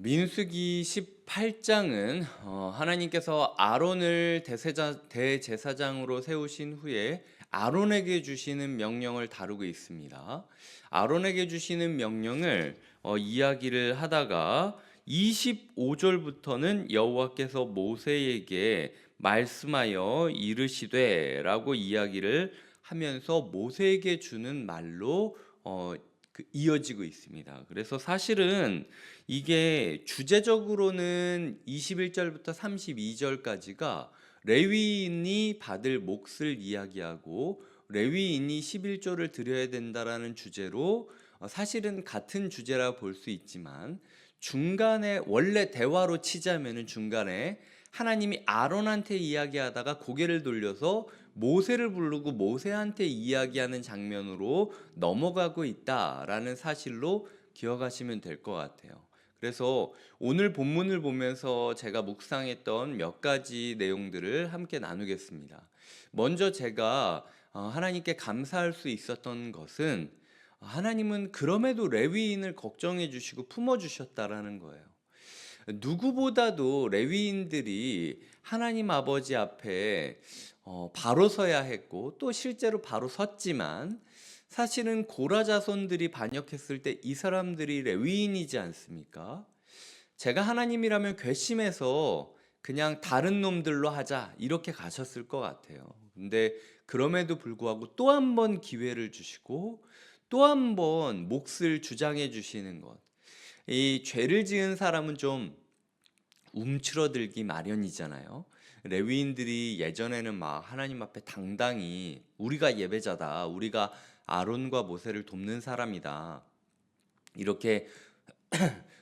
민수기 18장은 하나님께서 아론을 대제사장으로 세우신 후에 아론에게 주시는 명령을 다루고 있습니다. 아론에게 주시는 명령을 이야기를 하다가 25절부터는 여호와께서 모세에게 말씀하여 이르시되라고 이야기를 하면서 모세에게 주는 말로 이어지고 있습니다. 그래서 사실은 이게 주제적으로는 21절부터 32절까지가 레위인이 받을 몫을 이야기하고 레위인이 11조를 드려야 된다라는 주제로 사실은 같은 주제라 볼 수 있지만 중간에 원래 대화로 치자면은 중간에 하나님이 아론한테 이야기하다가 고개를 돌려서 모세를 부르고 모세한테 이야기하는 장면으로 넘어가고 있다라는 사실로 기억하시면 될 것 같아요. 그래서 오늘 본문을 보면서 제가 묵상했던 몇 가지 내용들을 함께 나누겠습니다. 먼저 제가 하나님께 감사할 수 있었던 것은 하나님은 그럼에도 레위인을 걱정해 주시고 품어 주셨다라는 거예요. 누구보다도 레위인들이 하나님 아버지 앞에 바로 서야 했고 또 실제로 바로 섰지만 사실은 고라 자손들이 반역했을 때 이 사람들이 레위인이지 않습니까? 제가 하나님이라면 괘씸해서 그냥 다른 놈들로 하자 이렇게 가셨을 것 같아요. 근데 그럼에도 불구하고 또 한 번 기회를 주시고 또 한 번 몫을 주장해 주시는 것. 이 죄를 지은 사람은 좀 움츠러들기 마련이잖아요. 레위인들이 예전에는 막 하나님 앞에 당당히 우리가 예배자다, 우리가 아론과 모세를 돕는 사람이다, 이렇게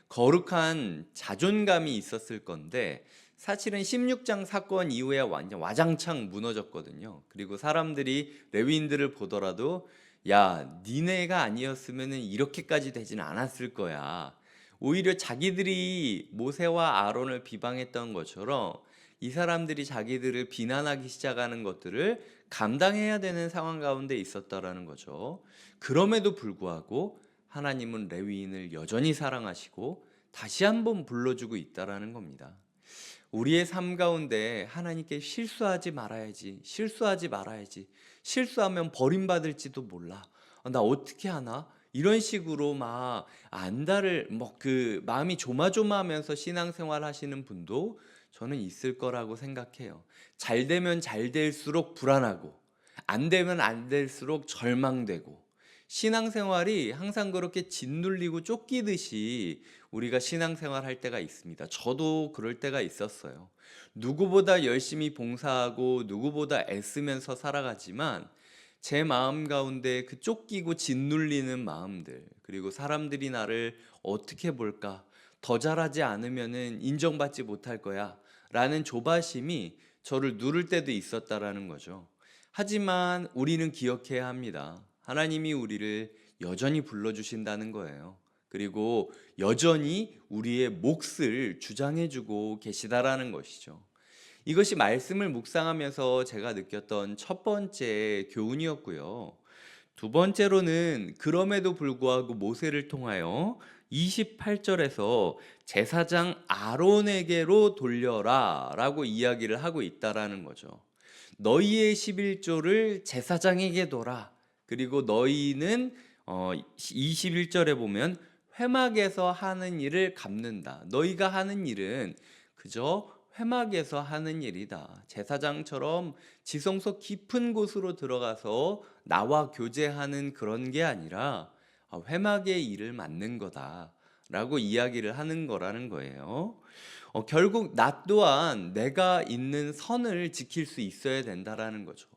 거룩한 자존감이 있었을 건데 사실은 16장 사건 이후에 완전 와장창 무너졌거든요. 그리고 사람들이 레위인들을 보더라도 야, 니네가 아니었으면 이렇게까지 되진 않았을 거야. 오히려 자기들이 모세와 아론을 비방했던 것처럼 이 사람들이 자기들을 비난하기 시작하는 것들을 감당해야 되는 상황 가운데 있었다라는 거죠. 그럼에도 불구하고 하나님은 레위인을 여전히 사랑하시고 다시 한번 불러주고 있다라는 겁니다. 우리의 삶 가운데 하나님께 실수하지 말아야지, 실수하지 말아야지, 실수하면 버림받을지도 몰라. 나 어떻게 하나? 이런 식으로 막 안달을 마음이 조마조마하면서 신앙생활 하시는 분도 저는 있을 거라고 생각해요. 잘 되면 잘 될수록 불안하고 안 되면 안 될수록 절망되고 신앙생활이 항상 그렇게 짓눌리고 쫓기듯이 우리가 신앙생활 할 때가 있습니다. 저도 그럴 때가 있었어요. 누구보다 열심히 봉사하고 누구보다 애쓰면서 살아가지만 제 마음 가운데 그 쫓기고 짓눌리는 마음들, 그리고 사람들이 나를 어떻게 볼까, 더 잘하지 않으면은 인정받지 못할 거야 라는 조바심이 저를 누를 때도 있었다라는 거죠. 하지만 우리는 기억해야 합니다. 하나님이 우리를 여전히 불러주신다는 거예요. 그리고 여전히 우리의 몫을 주장해주고 계시다라는 것이죠. 이것이 말씀을 묵상하면서 제가 느꼈던 첫 번째 교훈이었고요. 두 번째로는 그럼에도 불구하고 모세를 통하여 28절에서 제사장 아론에게로 돌려라 라고 이야기를 하고 있다라는 거죠. 너희의 11조를 제사장에게 둬라. 그리고 너희는 21절에 보면 회막에서 하는 일을 갚는다. 너희가 하는 일은 그저 회막에서 하는 일이다. 제사장처럼 지성소 깊은 곳으로 들어가서 나와 교제하는 그런 게 아니라 회막의 일을 맡는 거다 라고 이야기를 하는 거라는 거예요. 결국 나 또한 내가 있는 선을 지킬 수 있어야 된다라는 거죠.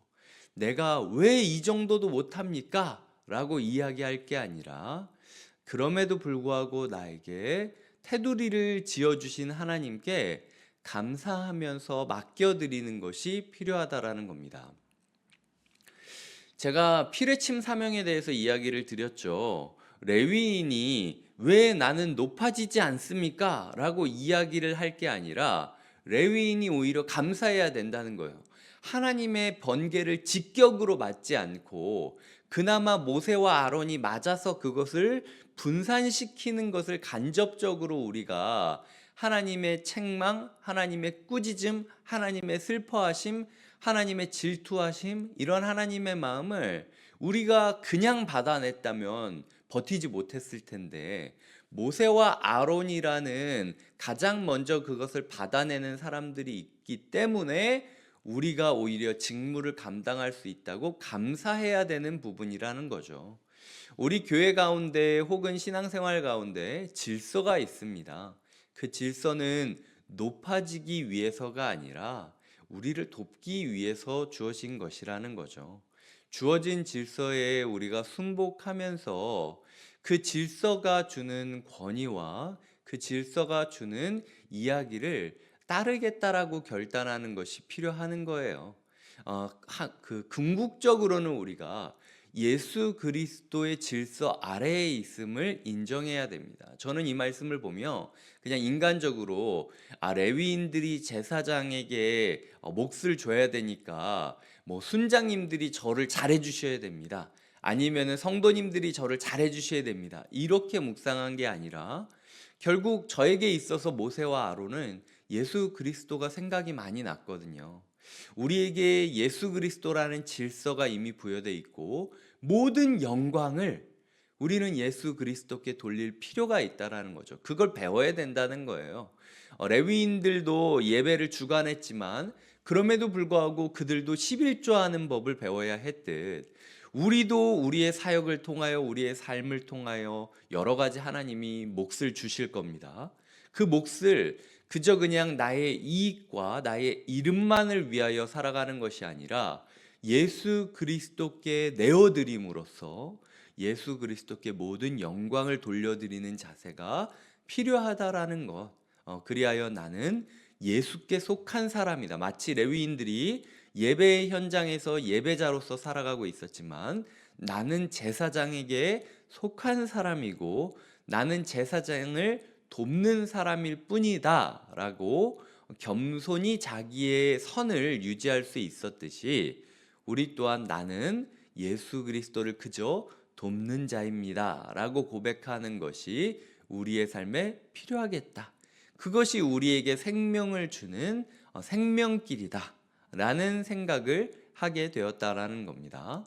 내가 왜 이 정도도 못합니까? 라고 이야기할 게 아니라 그럼에도 불구하고 나에게 테두리를 지어주신 하나님께 감사하면서 맡겨드리는 것이 필요하다라는 겁니다. 제가 피뢰침 사명에 대해서 이야기를 드렸죠. 레위인이 왜 나는 높아지지 않습니까? 라고 이야기를 할 게 아니라 레위인이 오히려 감사해야 된다는 거예요. 하나님의 번개를 직격으로 맞지 않고 그나마 모세와 아론이 맞아서 그것을 분산시키는 것을 간접적으로 우리가 하나님의 책망, 하나님의 꾸짖음, 하나님의 슬퍼하심, 하나님의 질투하심, 이런 하나님의 마음을 우리가 그냥 받아냈다면 버티지 못했을 텐데, 모세와 아론이라는 가장 먼저 그것을 받아내는 사람들이 있기 때문에 우리가 오히려 직무를 감당할 수 있다고 감사해야 되는 부분이라는 거죠. 우리 교회 가운데 혹은 신앙생활 가운데 질서가 있습니다. 그 질서는 높아지기 위해서가 아니라 우리를 돕기 위해서 주어진 것이라는 거죠. 주어진 질서에 우리가 순복하면서 그 질서가 주는 권위와 그 질서가 주는 이야기를 따르겠다라고 결단하는 것이 필요한 거예요. 궁극적으로는 우리가 예수 그리스도의 질서 아래에 있음을 인정해야 됩니다. 저는 이 말씀을 보며 그냥 인간적으로 레위인들이 제사장에게 몫을 줘야 되니까 뭐 순장님들이 저를 잘해 주셔야 됩니다. 아니면은 성도님들이 저를 잘해 주셔야 됩니다. 이렇게 묵상한 게 아니라 결국 저에게 있어서 모세와 아론은 예수 그리스도가 생각이 많이 났거든요. 우리에게 예수 그리스도라는 질서가 이미 부여되어 있고 모든 영광을 우리는 예수 그리스도께 돌릴 필요가 있다라는 거죠. 그걸 배워야 된다는 거예요. 레위인들도 예배를 주관했지만 그럼에도 불구하고 그들도 11조하는 법을 배워야 했듯 우리도 우리의 사역을 통하여 우리의 삶을 통하여 여러 가지 하나님이 몫을 주실 겁니다. 그 몫을 그저 그냥 나의 이익과 나의 이름만을 위하여 살아가는 것이 아니라 예수 그리스도께 내어드림으로써 예수 그리스도께 모든 영광을 돌려드리는 자세가 필요하다라는 것. 그리하여 나는 예수께 속한 사람이다. 마치 레위인들이 예배의 현장에서 예배자로서 살아가고 있었지만 나는 제사장에게 속한 사람이고 나는 제사장을 돕는 사람일 뿐이다 라고 겸손히 자기의 선을 유지할 수 있었듯이 우리 또한 나는 예수 그리스도를 그저 돕는 자입니다 라고 고백하는 것이 우리의 삶에 필요하겠다. 그것이 우리에게 생명을 주는 생명길이다 라는 생각을 하게 되었다라는 겁니다.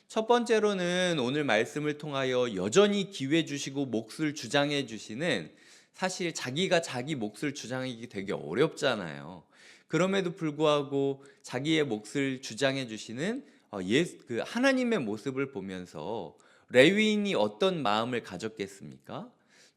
첫 번째로는 오늘 말씀을 통하여 여전히 기회 주시고 몫을 주장해 주시는, 사실 자기가 자기 몫을 주장하기 되게 어렵잖아요. 그럼에도 불구하고 자기의 몫을 주장해 주시는 그 하나님의 모습을 보면서 레위인이 어떤 마음을 가졌겠습니까?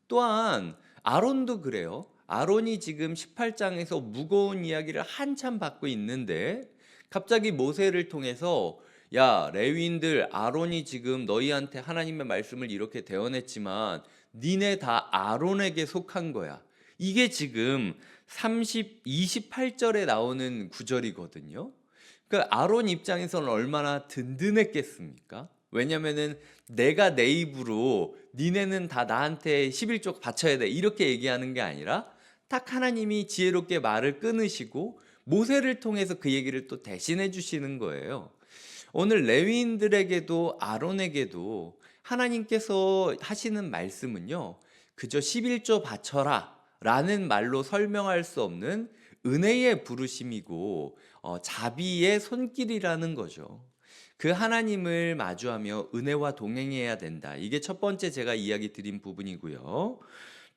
또한 아론도 그래요. 아론이 지금 18장에서 무거운 이야기를 한참 받고 있는데 갑자기 모세를 통해서 야, 레위인들, 아론이 지금 너희한테 하나님의 말씀을 이렇게 대언했지만 니네 다 아론에게 속한 거야. 이게 지금 28절에 나오는 구절이거든요. 그 아론 입장에서는 얼마나 든든했겠습니까? 왜냐면은 내가 내 입으로 니네는 다 나한테 11조 바쳐야 돼 이렇게 얘기하는 게 아니라 딱 하나님이 지혜롭게 말을 끊으시고 모세를 통해서 그 얘기를 또 대신해 주시는 거예요. 오늘 레위인들에게도 아론에게도 하나님께서 하시는 말씀은요, 그저 11조 바쳐라 라는 말로 설명할 수 없는 은혜의 부르심이고 자비의 손길이라는 거죠. 그 하나님을 마주하며 은혜와 동행해야 된다. 이게 첫 번째 제가 이야기 드린 부분이고요.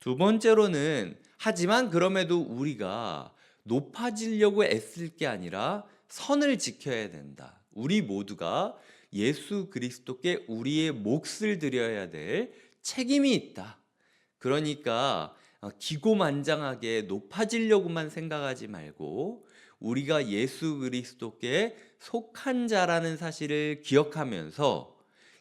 두 번째로는 하지만 그럼에도 우리가 높아지려고 애쓸 게 아니라 선을 지켜야 된다. 우리 모두가 예수 그리스도께 우리의 몫을 드려야 될 책임이 있다. 그러니까 기고만장하게 높아지려고만 생각하지 말고 우리가 예수 그리스도께 속한 자라는 사실을 기억하면서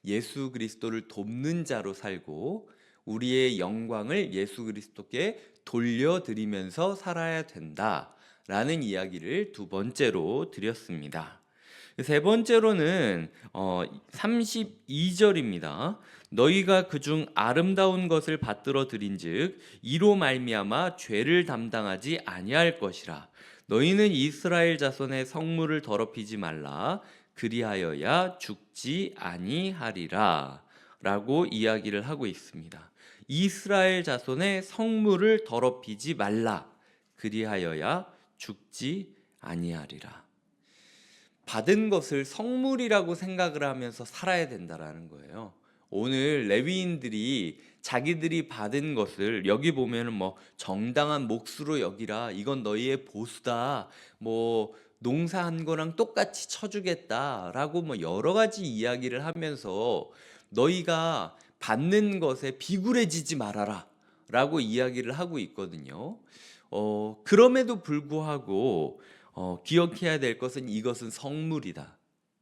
예수 그리스도를 돕는 자로 살고 우리의 영광을 예수 그리스도께 돌려드리면서 살아야 된다라는 이야기를 두 번째로 드렸습니다. 세 번째로는 32절입니다. 너희가 그중 아름다운 것을 받들어 드린즉 이로 말미암아 죄를 담당하지 아니할 것이라. 너희는 이스라엘 자손의 성물을 더럽히지 말라. 그리하여야 죽지 아니하리라 라고 이야기를 하고 있습니다. 이스라엘 자손의 성물을 더럽히지 말라. 그리하여야 죽지 아니하리라. 받은 것을 성물이라고 생각을 하면서 살아야 된다라는 거예요. 오늘 레위인들이 자기들이 받은 것을 여기 보면은 뭐 정당한 몫으로 여기라, 이건 너희의 보수다, 뭐 농사한 거랑 똑같이 쳐주겠다라고 뭐 여러 가지 이야기를 하면서 너희가 받는 것에 비굴해지지 말아라 라고 이야기를 하고 있거든요. 그럼에도 불구하고 기억해야 될 것은 이것은 성물이다.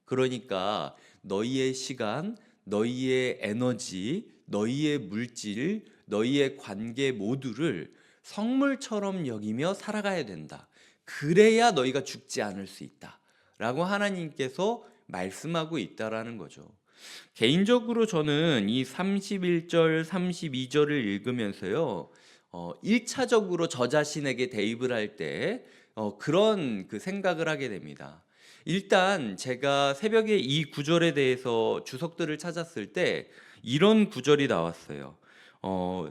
그러니까 너희의 시간, 너희의 에너지, 너희의 물질, 너희의 관계 모두를 성물처럼 여기며 살아가야 된다. 그래야 너희가 죽지 않을 수 있다. 라고 하나님께서 말씀하고 있다라는 거죠. 개인적으로 저는 이 31절, 32절을 읽으면서요, 1차적으로 저 자신에게 대입을 할 때 그런 그 생각을 하게 됩니다. 일단 제가 새벽에 이 구절에 대해서 주석들을 찾았을 때 이런 구절이 나왔어요.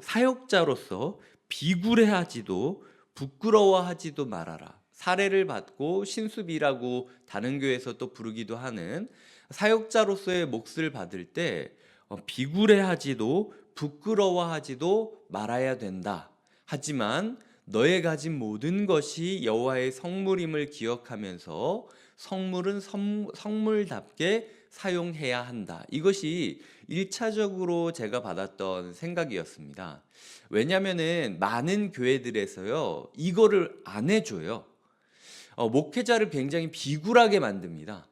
사역자로서 비굴해하지도 부끄러워하지도 말아라. 사례를 받고 신수비라고 다른 교회에서 또 부르기도 하는 사역자로서의 몫을 받을 때 비굴해하지도 부끄러워하지도 말아야 된다. 하지만 너의 가진 모든 것이 여호와의 성물임을 기억하면서 성물은 성물답게 사용해야 한다. 이것이 1차적으로 제가 받았던 생각이었습니다. 왜냐하면은 많은 교회들에서요, 이거를 안 해줘요. 목회자를 굉장히 비굴하게 만듭니다.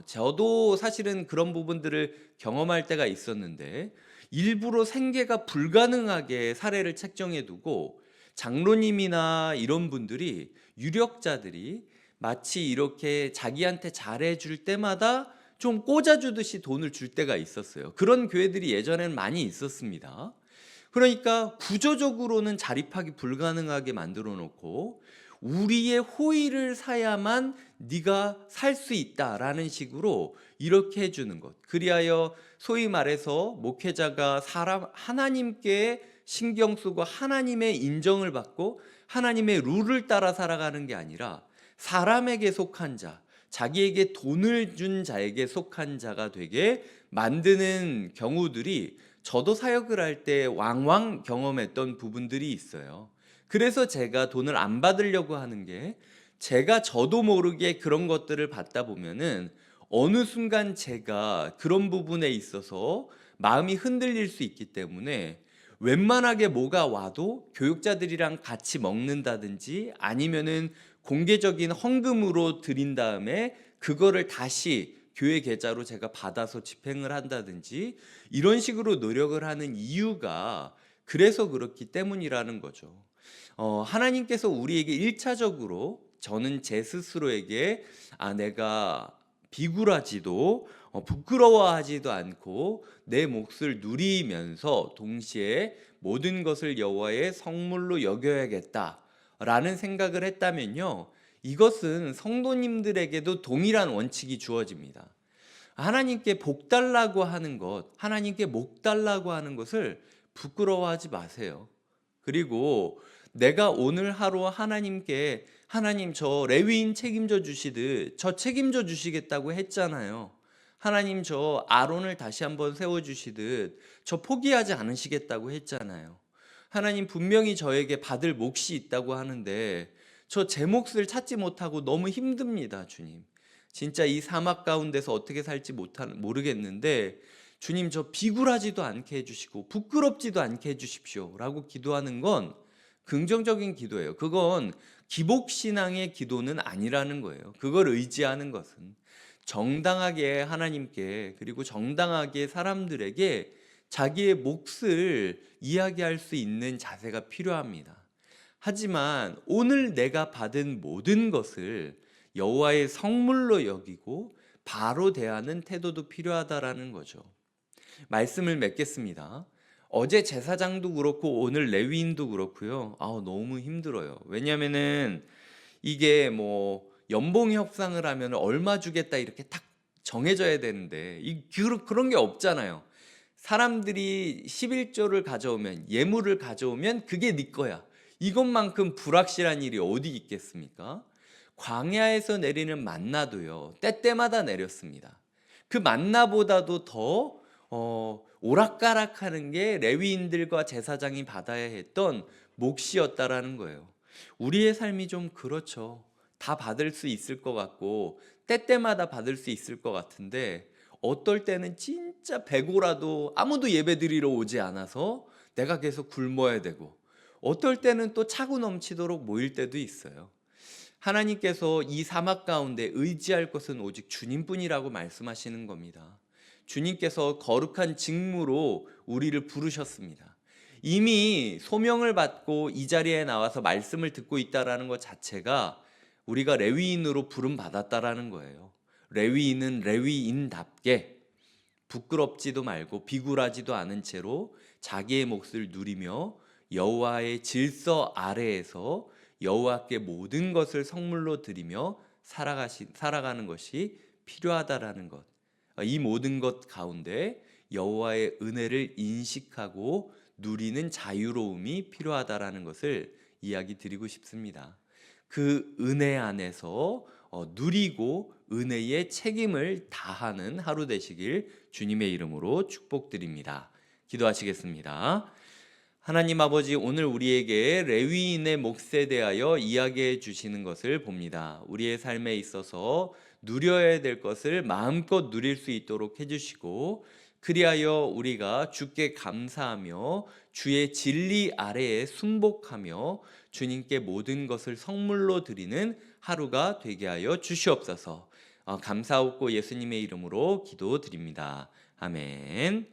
저도 사실은 그런 부분들을 경험할 때가 있었는데 일부러 생계가 불가능하게 사례를 책정해 두고 장로님이나 이런 분들이, 유력자들이 마치 이렇게 자기한테 잘해줄 때마다 좀 꽂아주듯이 돈을 줄 때가 있었어요. 그런 교회들이 예전에는 많이 있었습니다. 그러니까 구조적으로는 자립하기 불가능하게 만들어 놓고 우리의 호의를 사야만 네가 살 수 있다라는 식으로 이렇게 해주는 것. 그리하여 소위 말해서 목회자가 하나님께 신경 쓰고 하나님의 인정을 받고 하나님의 룰을 따라 살아가는 게 아니라 사람에게 속한 자, 자기에게 돈을 준 자에게 속한 자가 되게 만드는 경우들이 저도 사역을 할 때 왕왕 경험했던 부분들이 있어요. 그래서 제가 돈을 안 받으려고 하는 게, 제가 저도 모르게 그런 것들을 받다 보면은 어느 순간 제가 그런 부분에 있어서 마음이 흔들릴 수 있기 때문에 웬만하게 뭐가 와도 교육자들이랑 같이 먹는다든지 아니면은 공개적인 헌금으로 드린 다음에 그거를 다시 교회 계좌로 제가 받아서 집행을 한다든지 이런 식으로 노력을 하는 이유가 그래서 그렇기 때문이라는 거죠. 하나님께서 우리에게 1차적으로, 저는 제 스스로에게 내가 비굴하지도 부끄러워하지도 않고 내 몫을 누리면서 동시에 모든 것을 여호와의 성물로 여겨야겠다라는 생각을 했다면요, 이것은 성도님들에게도 동일한 원칙이 주어집니다. 하나님께 복 달라고 하는 것, 하나님께 목 달라고 하는 것을 부끄러워하지 마세요. 그리고 내가 오늘 하루 하나님께, 하나님 저 레위인 책임져 주시듯 저 책임져 주시겠다고 했잖아요. 하나님 저 아론을 다시 한번 세워주시듯 저 포기하지 않으시겠다고 했잖아요. 하나님 분명히 저에게 받을 몫이 있다고 하는데 저 제 몫을 찾지 못하고 너무 힘듭니다, 주님. 진짜 이 사막 가운데서 어떻게 살지 모르겠는데 주님 저 비굴하지도 않게 해주시고 부끄럽지도 않게 해주십시오 라고 기도하는 건 긍정적인 기도예요. 그건 기복신앙의 기도는 아니라는 거예요. 그걸 의지하는 것은 정당하게 하나님께, 그리고 정당하게 사람들에게 자기의 몫을 이야기할 수 있는 자세가 필요합니다. 하지만 오늘 내가 받은 모든 것을 여호와의 성물로 여기고 바로 대하는 태도도 필요하다라는 거죠. 말씀을 맺겠습니다. 어제 제사장도 그렇고 오늘 레위인도 그렇고요. 너무 힘들어요. 왜냐면은 이게 뭐 연봉 협상을 하면 얼마 주겠다 이렇게 딱 정해져야 되는데 그런 게 없잖아요. 사람들이 11조를 가져오면, 예물을 가져오면 그게 네 거야. 이것만큼 불확실한 일이 어디 있겠습니까? 광야에서 내리는 만나도요, 때때마다 내렸습니다. 그 만나보다도 더 오락가락하는 게 레위인들과 제사장이 받아야 했던 몫이었다라는 거예요. 우리의 삶이 좀 그렇죠. 다 받을 수 있을 것 같고 때때마다 받을 수 있을 것 같은데, 어떨 때는 진짜 배고라도 아무도 예배드리러 오지 않아서 내가 계속 굶어야 되고, 어떨 때는 또 차고 넘치도록 모일 때도 있어요. 하나님께서 이 사막 가운데 의지할 것은 오직 주님뿐이라고 말씀하시는 겁니다. 주님께서 거룩한 직무로 우리를 부르셨습니다. 이미 소명을 받고 이 자리에 나와서 말씀을 듣고 있다라는 것 자체가 우리가 레위인으로 부름 받았다라는 거예요. 레위인은 레위인답게 부끄럽지도 말고 비굴하지도 않은 채로 자기의 몫을 누리며 여호와의 질서 아래에서 여호와께 모든 것을 성물로 드리며 살아가는 것이 필요하다라는 것. 이 모든 것 가운데 여호와의 은혜를 인식하고 누리는 자유로움이 필요하다라는 것을 이야기 드리고 싶습니다. 그 은혜 안에서 누리고 은혜의 책임을 다하는 하루 되시길 주님의 이름으로 축복드립니다. 기도하시겠습니다. 하나님 아버지, 오늘 우리에게 레위인의 몫에 대하여 이야기해 주시는 것을 봅니다. 우리의 삶에 있어서 누려야 될 것을 마음껏 누릴 수 있도록 해주시고, 그리하여 우리가 주께 감사하며 주의 진리 아래에 순복하며 주님께 모든 것을 성물로 드리는 하루가 되게 하여 주시옵소서. 감사하고 예수님의 이름으로 기도드립니다. 아멘.